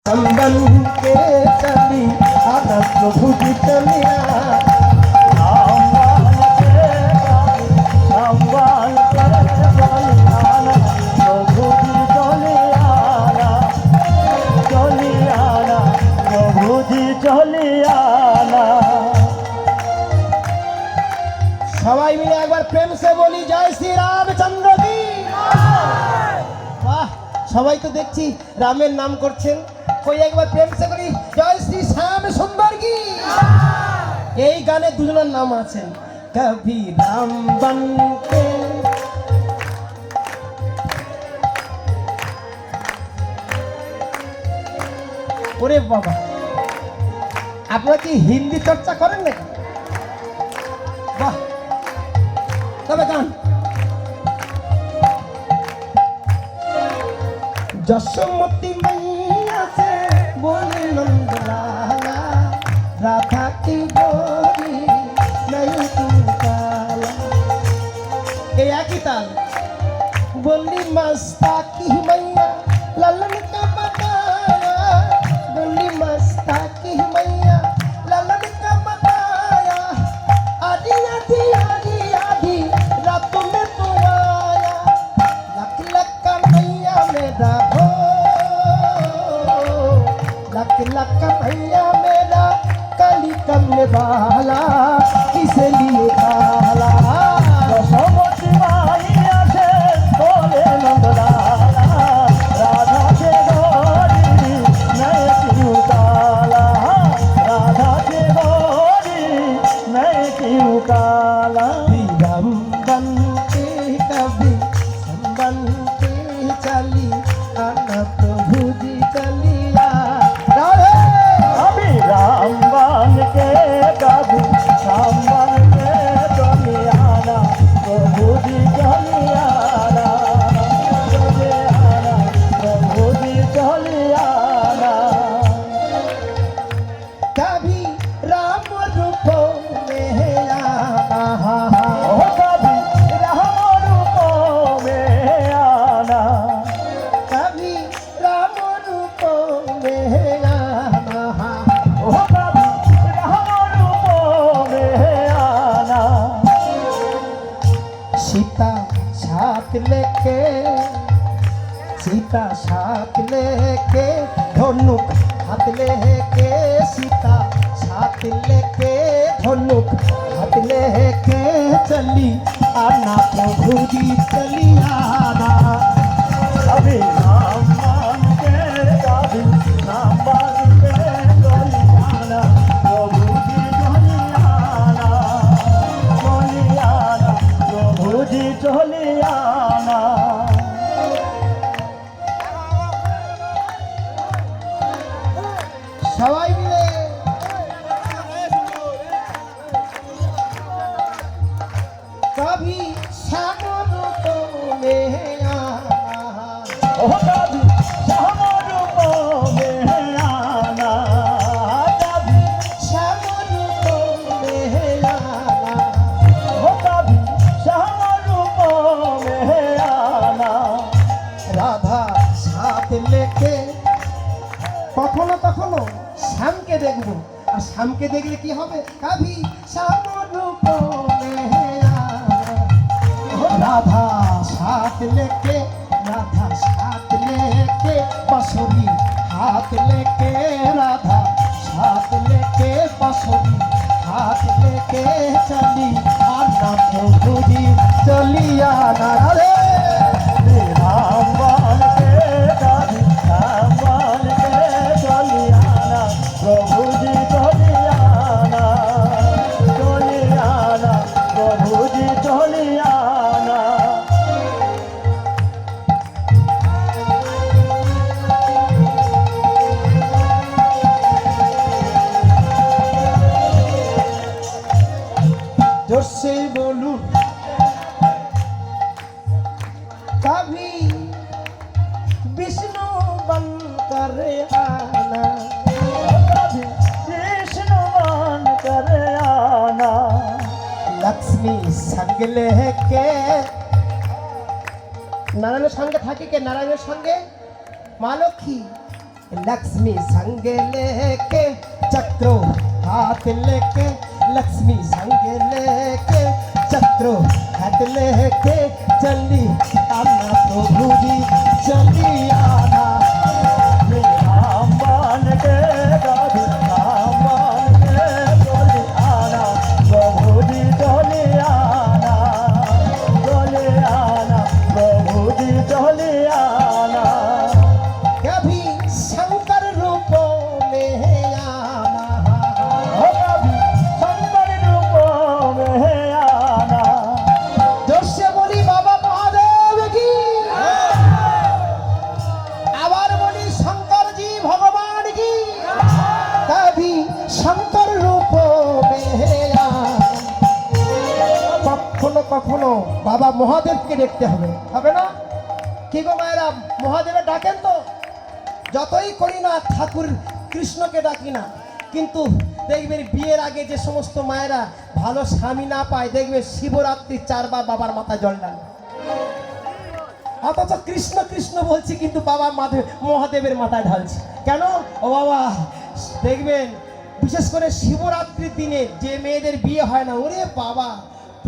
संबन के चली आना प्रभु जी चलिया सबाई मिले एक बार प्रेम से बोली जय श्री रामचंद्र की। वाह सबाई तो देखছি রামের নাম করছেন, कोई एक बार प्रेम से करी जय श्री श्याम सुंदर की। এই গানে দুজনের নাম আছে, कभी राम बन के ওরে বাবা আপনারা কি হিন্দি চর্চা করেন নাকি? বাহ তবে গান যশোমতী मैया से बोले नंदलाला राधा की गोरी नहीं तू काला। ये एक ताल बोली मस्ता की मैया ललन का बताया, बोली मस्ता की मैया ललन का बताया, आधी आधी आधी आधी रात में तू आया, लक लक का मैया मेरा हो, लक लक का मैया मेरा कली कमले वाला किसे लिए काला। यशोमती मैया से बोले नंदलाला राधा के गोरी नहीं क्यों काला, राधा के गोरी नहीं क्यों काला। राम बन के कभी संबन के चली आना प्रभु जी चलिया। अभी राम बन के कभी राम बन के चलियाना प्रभु जी चलियाना, चलियाना प्रभु जी चलियाना। कभी राम रूप में आना, ओ कभी राम रूप में आना, कभी राम रूप में आना, ओ कभी राम रूप में आना। सीता साथ लेके, सीता साथ लेके धनुक हाथ लेके, सीता साथ लेके धनुक हाथ लेके चली आना प्रभु जी चली आना। अभी राम बन के कभी राम बन के चलियाना प्रभु जी चलियाना, चलियाना प्रभु जी चलियाना। सबाई मिले कभी श्याम रूप में आना, ओ कभी श्याम रूप में आना, कभी श्याम रूप में आना, ओ कभी श्याम रूप में आना। राधा साथ लेके কখনো কখনো শ্যামকে দেখবো, আর শ্যামকে দেখলে কি হবে, কভি শ্যাম রূপ में आना। राधा साथ लेके, राधा साथ लेके बांसुरी हाथ लेके, राधा साथ लेके बांसुरी हाथ लेके चली आना प्रभु जी चली आना। रे राम बन के कभी राम बन के चलियाना प्रभु जी चलियाना, चलियाना प्रभु जी चलियाना। जोर से बोलूं कभी विष्णु बनकर आना, कभी कृष्ण बन कर आना, लक्ष्मी संग लेके। नारायणের সঙ্গে থাকে কে? নারায়ণের সঙ্গে মা লক্ষ্মী। लक्ष्मी संग लेके चक्रो हाथ लेके लक्ष्मी संग लेके चक्रो हाथ लेके चली आना प्रभु जी चली आना राम बन के गाधी राम बन के चली आना प्रभु जी चली आना प्रभु जी चली आना कभी शंकर रूप में आना हो कभी शंकर रूप में आना जोर से बोली बाबा महादेव की आवार बोली शंकर जी भगवान की कभी शंकर रूप में आना কখনো কখনো বাবা মহাদেবকে দেখতে হবে না কি গো মায়েরা মহাদেবের ডাকেন তো যতই করি না ঠাকুর কৃষ্ণকে ডাকি না কিন্তু দেখবেন বিয়ের আগে যে সমস্ত মায়েরা ভালো স্বামী না পায় দেখবে শিবরাত্রি 4 বার বাবার মাথায় জল ঢালে অথচ কৃষ্ণ কৃষ্ণ বলছি কিন্তু বাবা মহাদেবের মাথায় ঢালছে কেন ও বাবা দেখবেন বিশেষ করে শিবরাত্রির দিনে যে মেয়েদের বিয়ে হয় না ওরে বাবা